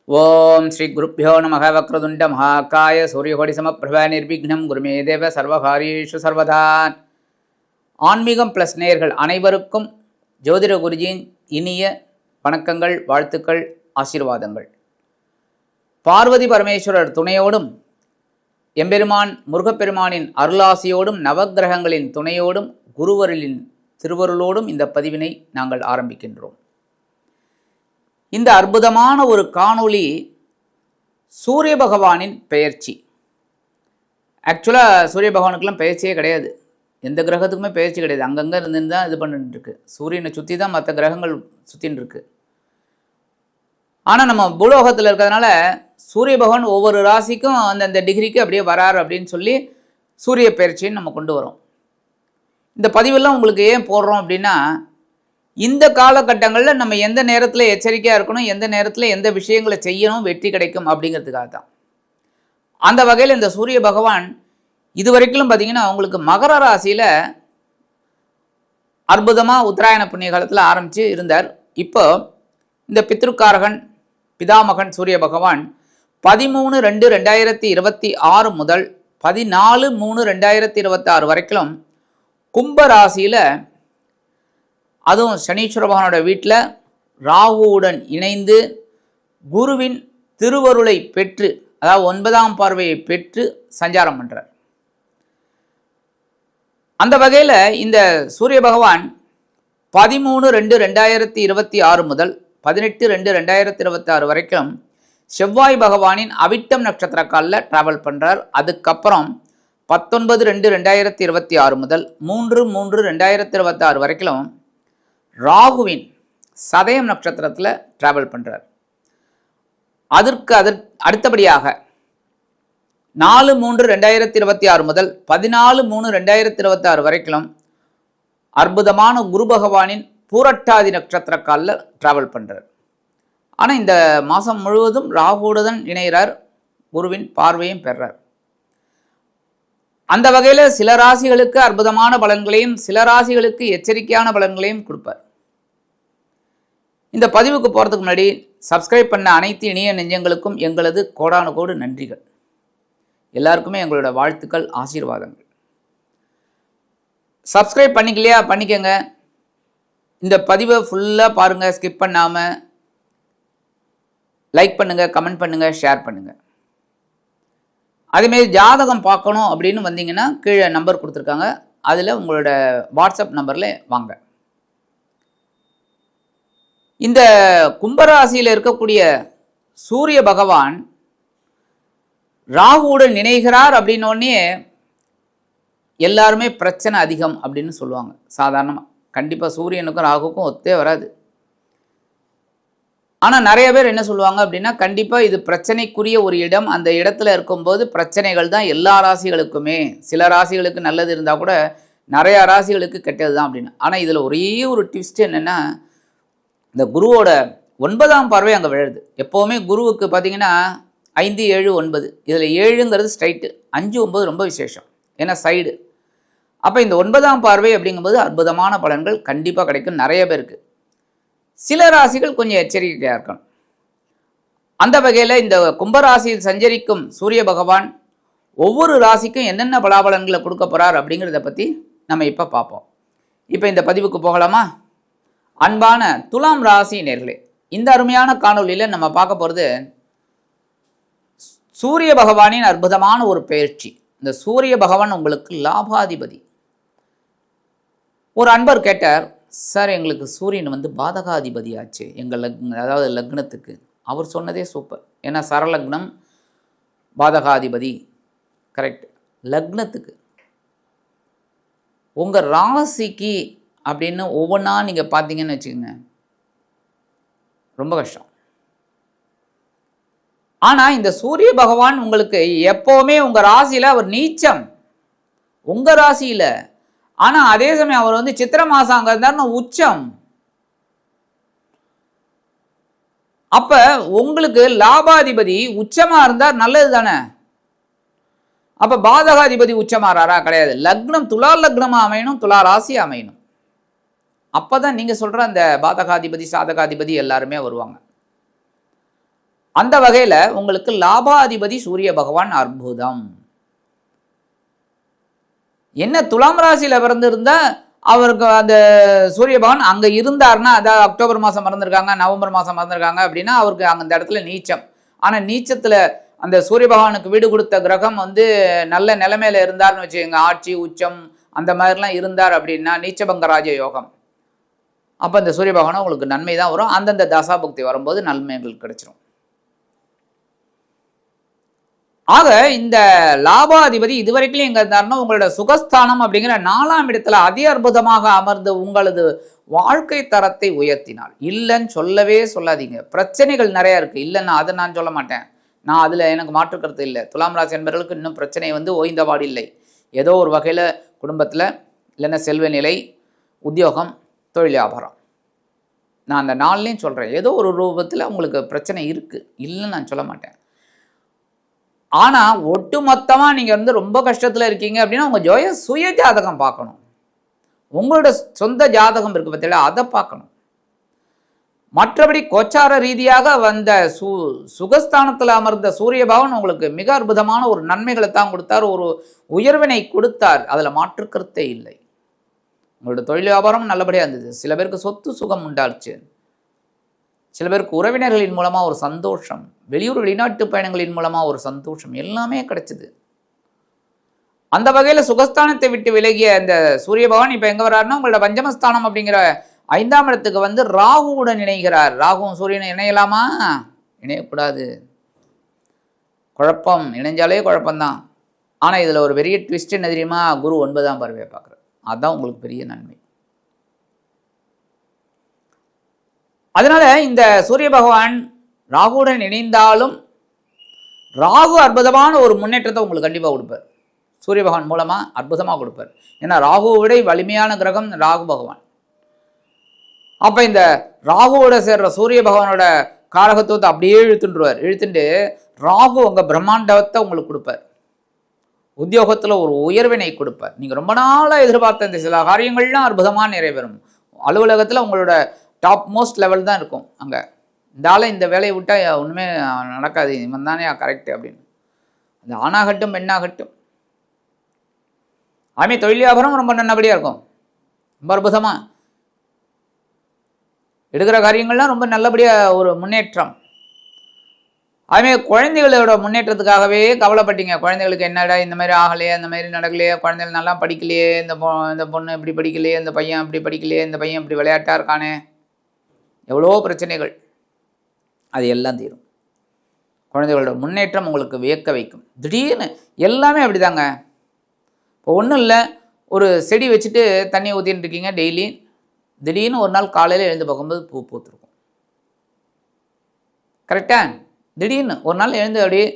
ஓம் ஸ்ரீ குருப்பியோ நம வக்ரதுண்ட மகாகாய சூரியகோடி சமப்பிரப நிர்விக்னம் குருமே தேவ சர்வகாரியேஷு சர்வதா. ஆன்மீகம் ப்ளஸ் நேயர்கள் அனைவருக்கும் ஜோதிட குருஜியின் இனிய வணக்கங்கள், வாழ்த்துக்கள், ஆசீர்வாதங்கள். பார்வதி பரமேஸ்வரர் துணையோடும் எம்பெருமான் முருகப்பெருமானின் அருளாசியோடும் நவக்கிரகங்களின் துணையோடும் குருவருளின் திருவருளோடும் இந்த பதிவினை நாங்கள் ஆரம்பிக்கின்றோம். இந்த அற்புதமான ஒரு காணொளி சூரிய பகவானின் பெயர்ச்சி. ஆக்சுவலாக சூரிய பகவானுக்கெல்லாம் பெயர்ச்சியே கிடையாது, எந்த கிரகத்துக்குமே பெயர்ச்சி கிடையாது. அங்கங்கே இருந்து தான் இது பண்ணிட்டு இருக்கு. சூரியனை சுற்றி தான் மற்ற கிரகங்கள் சுற்றின்னு இருக்கு. ஆனால் நம்ம பூலோகத்தில் இருக்கிறதுனால சூரிய பகவான் ஒவ்வொரு ராசிக்கும் அந்தந்த டிகிரிக்கு அப்படியே வராரு அப்படின்னு சொல்லி சூரிய பெயர்ச்சின்னு நம்ம கொண்டு வரோம். இந்த பதிவெல்லாம் உங்களுக்கு ஏன் போடுறோம் அப்படின்னா, இந்த காலகட்டங்களில் நம்ம எந்த நேரத்தில் எச்சரிக்கையாக இருக்கணும், எந்த நேரத்தில் எந்த விஷயங்களை செய்யணும், வெற்றி கிடைக்கும் அப்படிங்கிறதுக்காக தான். அந்த வகையில் இந்த சூரிய பகவான் இதுவரைக்கும் பார்த்திங்கன்னா அவங்களுக்கு மகர ராசியில் அற்புதமாக உத்தராயண புண்ணிய காலத்தில் ஆரம்பித்து இருந்தார். இப்போ இந்த பித்ருக்காரகன் பிதாமகன் சூரிய பகவான் 13/2/2026 முதல் 14/3/2026 வரைக்கும் கும்ப ராசியில், அதுவும் சனீஸ்வர பகவானோட வீட்டில் ராகுவுடன் இணைந்து குருவின் திருவருளை பெற்று, அதாவது 9ஆம் பார்வையை பெற்று சஞ்சாரம் பண்ணுறார். அந்த வகையில் இந்த சூரிய பகவான் 13/2/2026 முதல் 18/2/2026 வரைக்கும் செவ்வாய் பகவானின் அவிட்டம் நட்சத்திர காலில் ட்ராவல் பண்ணுறார். அதுக்கப்புறம் 19/2/2026 முதல் 3/3/2026 வரைக்கும் ராகுவின் சதயம் நட்சத்திரத்தில் டிராவல் பண்ணுறார். அதற்கு அடுத்தபடியாக 4/3/2026 முதல் 14/3/2026 வரைக்கும் அற்புதமான குரு பகவானின் பூரட்டாதி நட்சத்திர காலில் டிராவல் பண்ணுறார். ஆனால் இந்த மாதம் முழுவதும் ராகுவுடன் இணைகிறார், குருவின் பார்வையும் பெறார். அந்த வகையில் சில ராசிகளுக்கு அற்புதமான பலன்களையும் சில ராசிகளுக்கு எச்சரிக்கையான பலன்களையும் கொடுப்பார். இந்த பதிவுக்கு போகிறதுக்கு முன்னாடி சப்ஸ்கிரைப் பண்ண அனைத்து இனிய நெஞ்சங்களுக்கும் எங்களது கோடானு கோடு நன்றிகள். எல்லாருக்குமே எங்களோட வாழ்த்துக்கள், ஆசீர்வாதங்கள். சப்ஸ்கிரைப் பண்ணிக்கலையா பண்ணிக்கங்க. இந்த பதிவை ஃபுல்லாக பாருங்கள், ஸ்கிப் பண்ணாமல். லைக் பண்ணுங்கள், கமெண்ட் பண்ணுங்கள், ஷேர் பண்ணுங்கள். அதேமாரி ஜாதகம் பார்க்கணும் அப்படின்னு வந்தீங்கன்னா கீழே நம்பர் கொடுத்துருக்காங்க, அதில் உங்களோட வாட்ஸ்அப் நம்பரில் வாங்க. இந்த கும்பராசியில் இருக்கக்கூடிய சூரிய பகவான் ராகுவுடன் இணைகிறார் அப்படின்னோடனே எல்லாருமே பிரச்சனை அதிகம் அப்படின்னு சொல்லுவாங்க. சாதாரணமாக கண்டிப்பாக சூரியனுக்கும் ராகுக்கும் ஒத்தே வராது. ஆனால் நிறைய பேர் என்ன சொல்லுவாங்க அப்படின்னா, கண்டிப்பாக இது பிரச்சனைக்குரிய ஒரு இடம், அந்த இடத்துல இருக்கும்போது பிரச்சனைகள் தான் எல்லா ராசிகளுக்குமே. சில ராசிகளுக்கு நல்லது இருந்தால் கூட நிறையா ராசிகளுக்கு கெட்டது தான் அப்படின்னு. ஆனால் இதில் ஒரே ஒரு ட்விஸ்ட் என்னென்னா, இந்த குருவோட 9ஆம் பார்வை அங்கே விழுது. எப்போவுமே குருவுக்கு பார்த்திங்கன்னா 5, 7, 9, இதில் 7ங்கிறது ஸ்ட்ரைட்டு, 5, 9 ரொம்ப விசேஷம், ஏன்னா சைடு. அப்போ இந்த 9ஆம் பார்வை அப்படிங்கும்போது அற்புதமான பலன்கள் கண்டிப்பாக கிடைக்கும் நிறைய பேருக்கு. சில ராசிகள் கொஞ்சம் எச்சரிக்கையாக இருக்கணும். அந்த வகையில் இந்த கும்பராசியில் சஞ்சரிக்கும் சூரிய பகவான் ஒவ்வொரு ராசிக்கும் என்னென்ன பலாபலன்களை கொடுக்க போகிறார் அப்படிங்கிறத பற்றி நம்ம இப்போ பார்ப்போம். இப்போ இந்த பதிவுக்கு போகலாமா? அன்பான துலாம் ராசி நேயர்களே, இந்த அருமையான காணொலியில் நம்ம பார்க்க போகிறது சூரிய பகவானின் அற்புதமான ஒரு பெயர்ச்சி. இந்த சூரிய பகவான் உங்களுக்கு லாபாதிபதி. ஒரு அன்பர் கேட்டார், சார் எங்களுக்கு சூரியன் பாதகாதிபதி ஆச்சு எங்கள் அதாவது லக்னத்துக்கு. அவர் சொன்னதே சூப்பர். ஏன்னா சரலக்னம் பாதகாதிபதி கரெக்ட். லக்னத்துக்கு உங்கள் ராசிக்கு அப்படின்னு ஒவ்வொன்றா நீங்கள் பார்த்தீங்கன்னு வச்சுக்கோங்க, ரொம்ப கஷ்டம். ஆனால் இந்த சூரிய பகவான் உங்களுக்கு எப்போவுமே உங்கள் ராசியில் அவர் நீச்சம், உங்கள் ராசியில். ஆனால் அதே சமயம் அவர் சித்திரை மாதம் அங்கே இருந்தாருன்னா உச்சம். அப்போ உங்களுக்கு லாபாதிபதி உச்சமாக இருந்தார், நல்லது தானே. அப்போ பாதகாதிபதி உச்சமாறாரா? கிடையாது. லக்னம் துலா லக்னமாக அமையணும், துலா ராசி அமையணும். அப்போ தான் நீங்கள் சொல்கிற அந்த பாதகாதிபதி சாதகாதிபதி எல்லாருமே வருவாங்க. அந்த வகையில் உங்களுக்கு லாபாதிபதி சூரிய பகவான் அற்புதம். என்ன துலாம் ராசியில் பிறந்திருந்தா அவருக்கு அந்த சூரிய பகவான் அங்கே இருந்தார்னா, அதாவது அக்டோபர் மாதம் மறந்துருக்காங்க, நவம்பர் மாதம் மறந்துருக்காங்க அப்படின்னா அவருக்கு அந்த இடத்துல நீச்சம். ஆனால் நீச்சத்தில் அந்த சூரிய பகவானுக்கு வீடு கொடுத்த கிரகம் வந்து நல்ல நிலைமையில இருந்தார்னு வச்சுக்கோங்க, ஆட்சி உச்சம் அந்த மாதிரிலாம் இருந்தார் அப்படின்னா நீச்சபங்க ராஜ யோகம். அப்போ இந்த சூரிய பகவான் உங்களுக்கு நன்மை தான் வரும். அந்தந்த தசாபுக்தி வரும்போது நன்மைகள் கிடைச்சிரும். ஆக இந்த லாபாதிபதி இதுவரைக்கும் எங்க இருந்தாருன்னா உங்களோட சுகஸ்தானம் அப்படிங்கிற 4ஆம் இடத்துல அதி அற்புதமாக அமர்ந்து உங்களது வாழ்க்கை தரத்தை உயர்த்தினார். இல்லைன்னு சொல்லவே சொல்லாதீங்க. பிரச்சனைகள் நிறைய இருக்கு, இல்லைன்னா அதை நான் சொல்ல மாட்டேன். நான் அதில் எனக்கு மாற்றுக்கிறது இல்லை. துலாம் ராசி என்பவர்களுக்கு இன்னும் பிரச்சனை வந்து ஓய்ந்தபாடு இல்லை. ஏதோ ஒரு வகையில் குடும்பத்தில் இல்லைன்னா செல்வ நிலை, உத்தியோகம், தொழில் வியாபாரம், நான் அந்த நாள்லையும் சொல்கிறேன், ஏதோ ஒரு ரூபத்தில் உங்களுக்கு பிரச்சனை இருக்குது, இல்லைன்னு நான் சொல்ல மாட்டேன். ஆனால் ஒட்டு மொத்தமாக நீங்கள் வந்து ரொம்ப கஷ்டத்தில் இருக்கீங்க அப்படின்னா உங்கள் சுய ஜாதகம் பார்க்கணும். உங்களோட சொந்த ஜாதகம் இருக்குது பார்த்தீங்களா, அதை பார்க்கணும். மற்றபடி கோச்சார ரீதியாக வந்த சுகஸ்தானத்தில் அமர்ந்த சூரிய பகவான் உங்களுக்கு மிக அற்புதமான ஒரு நன்மைகளை தான் கொடுத்தார், ஒரு உயர்வினை கொடுத்தார். அதில் மாற்றுக்கருத்தே இல்லை. உங்களோட தொழில் வியாபாரம் நல்லபடியாக இருந்தது. சில பேருக்கு சொத்து சுகம் உண்டாச்சு. சில பேருக்கு உறவினர்களின் மூலமாக ஒரு சந்தோஷம், வெளியூர் வெளிநாட்டு பயணங்களின் மூலமாக ஒரு சந்தோஷம், எல்லாமே கிடைச்சிது. அந்த வகையில் சுகஸ்தானத்தை விட்டு விலகிய இந்த சூரிய பகவான் இப்போ எங்கே வர்றாருன்னா உங்களோட பஞ்சமஸ்தானம் அப்படிங்கிற 5ஆம் இடத்துக்கு வந்து ராகுவுடன் இணைகிறார். ராகுவும் சூரியனை இணையலாமா? இணையக்கூடாது. குழப்பம், இணைஞ்சாலே குழப்பம்தான். ஆனால் இதில் ஒரு பெரிய ட்விஸ்ட் என்ன தெரியுமா? குரு 9ஆம் பார்வையை பார்க்குறார். அதுதான் உங்களுக்கு பெரிய நன்மை. அதனால இந்த சூரிய பகவான் ராகுவுடன் இணைந்தாலும் ராகு அற்புதமான ஒரு முன்னேற்றத்தை உங்களுக்கு கண்டிப்பாக கொடுப்பார். சூரிய பகவான் மூலமாக அற்புதமாக கொடுப்பார். ஏன்னா ராகுவை விட வலிமையான கிரகம் ராகு பகவான். அப்போ இந்த ராகுவோட சேர்ற சூரிய பகவானோட காரகத்துவத்தை அப்படியே இழுத்துட்டுருவார். இழுத்துட்டு ராகு உங்கள் பிரம்மாண்டத்தை உங்களுக்கு கொடுப்பார். உத்தியோகத்தில் ஒரு உயர்வினை கொடுப்பார். நீங்கள் ரொம்ப நாளாக எதிர்பார்த்த இந்த சில காரியங்கள்லாம் அற்புதமாக நிறைவேறும். அலுவலகத்தில் உங்களோட டாப் மோஸ்ட் லெவல் தான் இருக்கும். அங்கே இந்த ஆளை இந்த வேலையை விட்டால் ஒன்றுமே நடக்காது, இவன் தானே கரெக்டு அப்படின்னு. அந்த ஆணாகட்டும் பெண்ணாகட்டும். அதுமாதிரி தொழில் வியாபாரம் ரொம்ப நல்லபடியாக இருக்கும், ரொம்ப அற்புதமாக எடுக்கிற காரியங்கள்லாம் ரொம்ப நல்லபடியாக ஒரு முன்னேற்றம். அதுமாதிரி குழந்தைகளோட முன்னேற்றத்துக்காகவே கவலைப்பட்டீங்க. குழந்தைகளுக்கு என்னடா இந்த மாதிரி ஆகலையே, அந்த மாதிரி நடக்கலையே, குழந்தைகள் நல்லா படிக்கலையே, இந்த பொண்ணு இப்படி படிக்கலையே, இந்த பையன் இப்படி படிக்கலையே, இந்த பையன் இப்படி விளையாட்டாக இருக்கானே, எவ்வளோ பிரச்சனைகள். அது எல்லாம் தீரும். குழந்தைகளோட முன்னேற்றம் உங்களுக்கு வியக்க வைக்கும். திடீர்னு எல்லாமே அப்படி தாங்க. இப்போ ஒன்றும் இல்லை, ஒரு செடி வச்சுட்டு தண்ணி ஊற்றின்னு இருக்கீங்க டெய்லி. திடீர்னு ஒரு நாள் காலையில் எழுந்து பார்க்கும்போது பூ பூத்துருக்கும். கரெக்டா? திடீர்னு ஒரு நாள் எழுந்து அப்படியே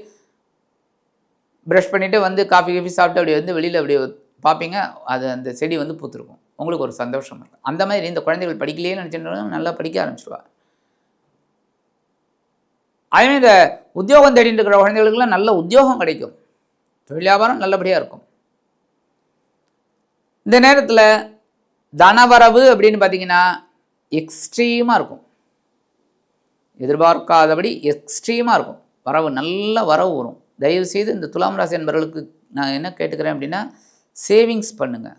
ப்ரஷ் பண்ணிவிட்டு வந்து காஃபி சாப்பிட்டு அப்படியே வந்து வெளியில் அப்படியே பார்ப்பீங்க, அது அந்த செடி வந்து பூத்துருக்கும். உங்களுக்கு ஒரு சந்தோஷம் இருக்கும். அந்த மாதிரி இந்த குழந்தைகள் படிக்கலையே நினச்சிட்டு நல்லா படிக்க ஆரம்பிச்சிடுவா. அதே இந்த உத்தியோகம் தேடிட்டு இருக்கிற குழந்தைகளுக்குலாம் நல்ல உத்தியோகம் கிடைக்கும். தொழில் வியாபாரம் நல்லபடியாக இருக்கும். இந்த நேரத்தில் தனவரவு அப்படின்னு பார்த்தீங்கன்னா எக்ஸ்ட்ரீமாக இருக்கும். எதிர்பார்க்காதபடி எக்ஸ்ட்ரீமாக இருக்கும். வரவு, நல்ல வரவு வரும். தயவுசெய்து இந்த துலாம் ராசி என்பவர்களுக்கு நான் என்ன கேட்டுக்கிறேன் அப்படின்னா, சேவிங்ஸ் பண்ணுங்கள்.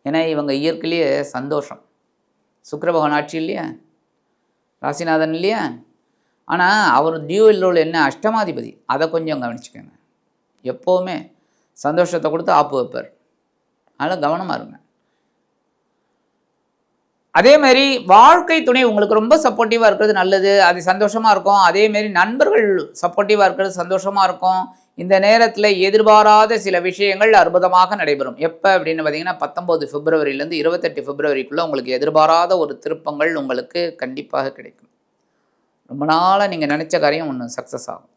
ஏன்னா இவங்க இயற்கையிலேயே சந்தோஷம். சுக்கிர பகவான் ஆட்சி இல்லையா, ராசிநாதன் இல்லையா, ஆனால் அவர் டியூவல் ரோல் என்ன, அஷ்டமாதிபதி. அதை கொஞ்சம் கவனிச்சுக்கோங்க. எப்போவுமே சந்தோஷத்தை கொடுத்து ஆப்பு வைப்பார். அதனால் கவனமாக இருங்க. அதே மாதிரி வாழ்க்கை துணை உங்களுக்கு ரொம்ப சப்போர்ட்டிவாக இருக்கிறது நல்லது, அது சந்தோஷமாக இருக்கும். அதேமாரி நண்பர்கள் சப்போர்ட்டிவாக இருக்கிறது சந்தோஷமாக இருக்கும். இந்த நேரத்தில் எதிர்பாராத சில விஷயங்கள் அற்புதமாக நடைபெறும். எப்போ அப்படின்னு பார்த்தீங்கன்னா 19 பிப்ரவரியிலேருந்து 28 பிப்ரவரிக்குள்ளே உங்களுக்கு எதிர்பாராத ஒரு திருப்பங்கள் உங்களுக்கு கண்டிப்பாக கிடைக்கும். ரொம்ப நாளாக நீங்கள் நினச்ச காரியம் ஒன்று சக்ஸஸ் ஆகும்.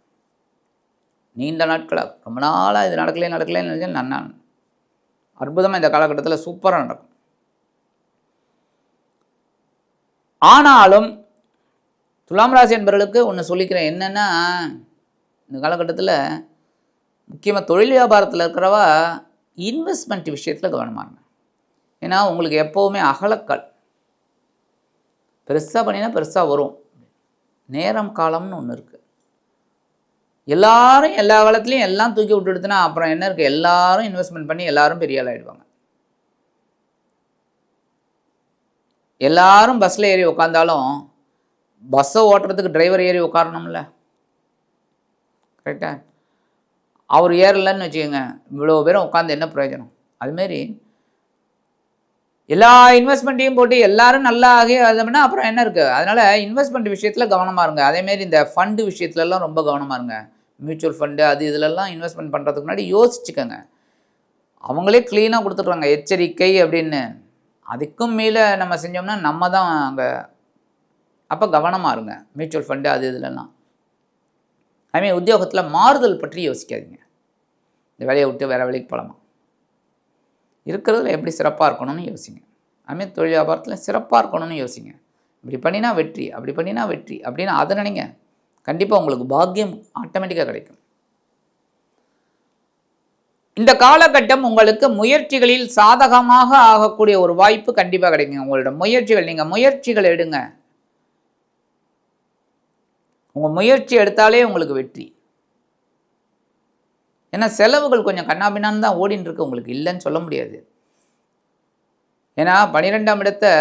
நீண்ட நாட்களாக ரொம்ப நாளாக இது நடக்கலைன்னு நினச்சேன், நன்னா அற்புதமாக இந்த காலகட்டத்தில் சூப்பராக நடக்கும். ஆனாலும் துலாம் ராசி என்பவர்களுக்கு ஒன்று சொல்லிக்கிறேன், என்னென்னா இந்த காலகட்டத்தில் முக்கியமாக தொழில் வியாபாரத்தில் இருக்கிறவா இன்வெஸ்ட்மெண்ட் விஷயத்தில் கவனமாக இருங்க. ஏன்னா உங்களுக்கு எப்போவுமே அகலக்கால், பெருசாக பண்ணினா பெருசாக வரும். நேரம் காலம்னு ஒன்று இருக்குது. எல்லாரும் எல்லா காலத்துலையும் எல்லாம் தூக்கி விட்டுடுத்துனா அப்புறம் என்ன இருக்குது? எல்லாரும் இன்வெஸ்ட்மெண்ட் பண்ணி எல்லாரும் பெரிய ஆள் ஆகிடுவாங்க. எல்லாரும் பஸ்ஸில் ஏறி உட்காந்தாலும் பஸ்ஸை ஓட்டுறதுக்கு டிரைவர் ஏறி உட்காரணும்ல, கரெக்டாக? அவர் ஏறலன்னு வச்சுக்கோங்க, இவ்வளோ பேரும் உட்காந்து என்ன பிரயோஜனம்? அதுமாரி எல்லா இன்வெஸ்ட்மெண்ட்டையும் போட்டு எல்லாரும் நல்லா ஆகி அதுனா அப்புறம் என்ன இருக்குது? அதனால் இன்வெஸ்ட்மெண்ட் விஷயத்தில் கவனமாக இருங்க. அதேமாரி இந்த ஃபண்டு விஷயத்துலலாம் ரொம்ப கவனமாக இருங்க. மியூச்சுவல் ஃபண்டு அது இதிலெல்லாம் இன்வெஸ்ட்மெண்ட் பண்ணுறதுக்கு முன்னாடி யோசிச்சுக்கோங்க. அவங்களே க்ளீனாக கொடுத்துட்றாங்க எச்சரிக்கை அப்படின்னு. அதுக்கும் மேலே நம்ம செஞ்சோம்னா நம்ம தான் அங்கே. அப்போ கவனமாக இருங்க மியூச்சுவல் ஃபண்டு அது இதிலெல்லாம். அதுமாதிரி உத்தியோகத்தில் மாறுதல் பற்றி யோசிக்காதீங்க. இந்த வேலையை விட்டு வேறு வேலைக்கு போகலாமா, இருக்கிறதுல எப்படி சிறப்பாக இருக்கணும்னு யோசிங்க. அதுமாரி தொழில் வியாபாரத்தில் சிறப்பாக இருக்கணும்னு யோசிங்க. இப்படி பண்ணினா வெற்றி, அப்படி பண்ணினா வெற்றி அப்படின்னு அதை நினைங்க. கண்டிப்பாக உங்களுக்கு பாக்கியம் ஆட்டோமேட்டிக்காக கிடைக்கும். இந்த காலகட்டம் உங்களுக்கு முயற்சிகளில் சாதகமாக ஆகக்கூடிய ஒரு வாய்ப்பு கண்டிப்பாக கிடைக்குங்க. உங்களோட முயற்சிகள், நீங்கள் முயற்சிகள் எடுங்க. உங்கள் முயற்சி எடுத்தாலே உங்களுக்கு வெற்றி. ஏன்னா செலவுகள் கொஞ்சம் கண்ணாபின்னான்னு தான் ஓடின்னு இருக்கு, உங்களுக்கு இல்லைன்னு சொல்ல முடியாது. ஏன்னா 12ஆம் இடத்தை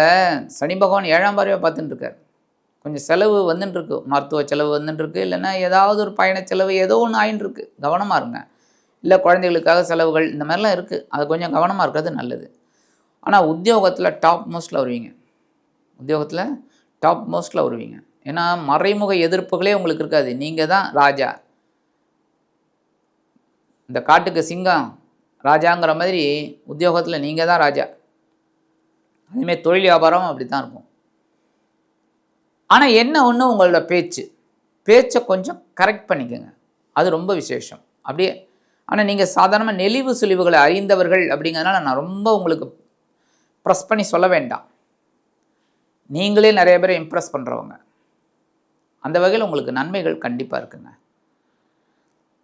சனி பகவான் 7ஆம் பார்வையாக பார்த்துட்டு இருக்கார். கொஞ்சம் செலவு வந்துட்டு இருக்கு, மருத்துவ செலவு வந்துட்டு இருக்கு, இல்லைன்னா ஏதாவது ஒரு பயண செலவு ஏதோ ஒன்று ஆயின்னு இருக்கு. கவனமாக இருங்க. இல்லை குழந்தைகளுக்காக செலவுகள் இந்த மாதிரிலாம் இருக்குது, அது கொஞ்சம் கவனமாக இருக்கிறது நல்லது. ஆனால் உத்தியோகத்தில் டாப் மோஸ்ட்டில் வருவீங்க. உத்தியோகத்தில் டாப் மோஸ்ட்டில் வருவீங்க. ஏன்னா மறைமுக எதிர்ப்புகளே உங்களுக்கு இருக்காது. நீங்கள் தான் ராஜா. இந்த காட்டுக்கு சிங்கம் ராஜாங்கிற மாதிரி உத்தியோகத்தில் நீங்கள் தான் ராஜா. அதுமாரி தொழில் வியாபாரம் அப்படி தான் இருக்கும். ஆனால் என்ன ஒன்று, உங்களோட பேச்சை கொஞ்சம் கரெக்ட் பண்ணிக்கோங்க, அது ரொம்ப விசேஷம். அப்படியே ஆனால் நீங்கள் சாதாரணமாக நெளிவு சுழிவுகளை அறிந்தவர்கள் அப்படிங்கிறதுனால நான் ரொம்ப உங்களுக்கு ப்ரெஸ் பண்ணி சொல்ல வேண்டாம். நீங்களே நிறைய பேரை இம்ப்ரெஸ் பண்ணுறவங்க. அந்த வகையில் உங்களுக்கு நன்மைகள் கண்டிப்பாக இருக்குங்க.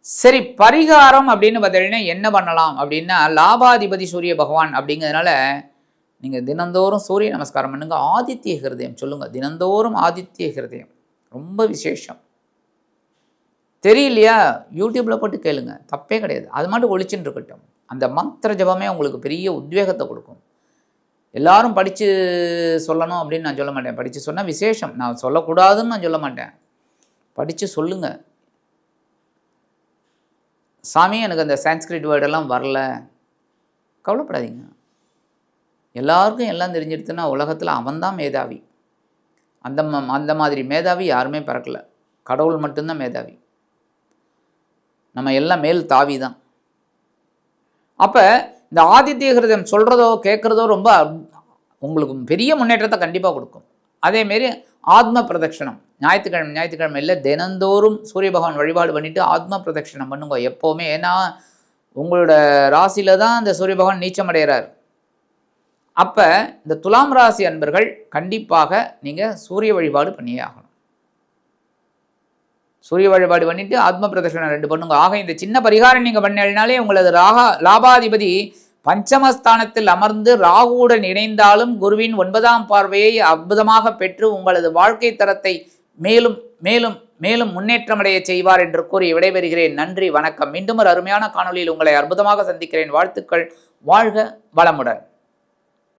சரி, பரிகாரம் அப்படின்னு பார்த்தீங்கன்னா என்ன பண்ணலாம் அப்படின்னா, லாபாதிபதி சூரிய பகவான் அப்படிங்கிறதுனால நீங்கள் தினந்தோறும் சூரிய நமஸ்காரம் பண்ணுங்க. ஆதித்ய ஹிருதயம் சொல்லுங்கள் தினந்தோறும். ஆதித்ய ஹிருதயம் ரொம்ப விசேஷம். தெரியலையா, யூடியூப்பில் போட்டு கேளுங்க, தப்பே கிடையாது. அது மட்டும் ஒழிச்சுட்டு இருக்கட்டும். அந்த மந்திர ஜபமே உங்களுக்கு பெரிய உத்வேகத்தை கொடுக்கும். எல்லாரும் படித்து சொல்லணும் அப்படின்னு நான் சொல்ல மாட்டேன். படித்து சொன்னால் விசேஷம், நான் சொல்லக்கூடாதுன்னு நான் சொல்ல மாட்டேன். படித்து சொல்லுங்கள். சாமி எனக்கு அந்த சான்ஸ்கிரிட் வேர்டெல்லாம் வரல, கவலைப்படாதீங்க. எல்லாருக்கும் எல்லாம் தெரிஞ்சிடுதுன்னா உலகத்தில் அவன்தான் மேதாவி. அந்த மாதிரி மேதாவி யாருமே பிறக்கலை, கடவுள் மட்டும்தான் மேதாவி. நம்ம எல்லாம் மேல் தாவி தான். அப்போ இந்த ஆதித்ய ஹிருதயம் சொல்கிறதோ கேட்குறதோ ரொம்ப உங்களுக்கு பெரிய முன்னேற்றத்தை கண்டிப்பாக கொடுக்கும். அதேமாரி ஆத்ம பிரதட்சணம் ஞாயிற்றுக்கிழமை இல்லை, தினந்தோறும் சூரிய பகவான் வழிபாடு பண்ணிவிட்டு ஆத்ம பிரதட்சணம் பண்ணுங்க எப்போவுமே. ஏன்னா உங்களோட ராசியில் தான் இந்த சூரிய பகவான் நீச்சம் அடைகிறார். அப்போ இந்த துலாம் ராசி அன்பர்கள் கண்டிப்பாக நீங்கள் சூரிய வழிபாடு பண்ணியே ஆகணும். சூரிய வழிபாடு பண்ணிவிட்டு ஆத்ம பிரதட்சணம் 2 பண்ணுங்க. ஆக இந்த சின்ன பரிகாரம் நீங்கள் பண்ணினாலே உங்களது லாபாதிபதி பஞ்சமஸ்தானத்தில் அமர்ந்து ராகுவுடன் இணைந்தாலும் குருவின் 9ஆம் பார்வையை அற்புதமாக பெற்று உங்களது வாழ்க்கை தரத்தை மேலும் மேலும் மேலும் முன்னேற்றமடைய செய்வார் என்று கூறி விடைபெறுகிறேன். நன்றி, வணக்கம். மீண்டும் ஒரு அருமையான காணொலியில் உங்களை அற்புதமாக சந்திக்கிறேன். வாழ்த்துக்கள். வாழ்க வளமுடன்.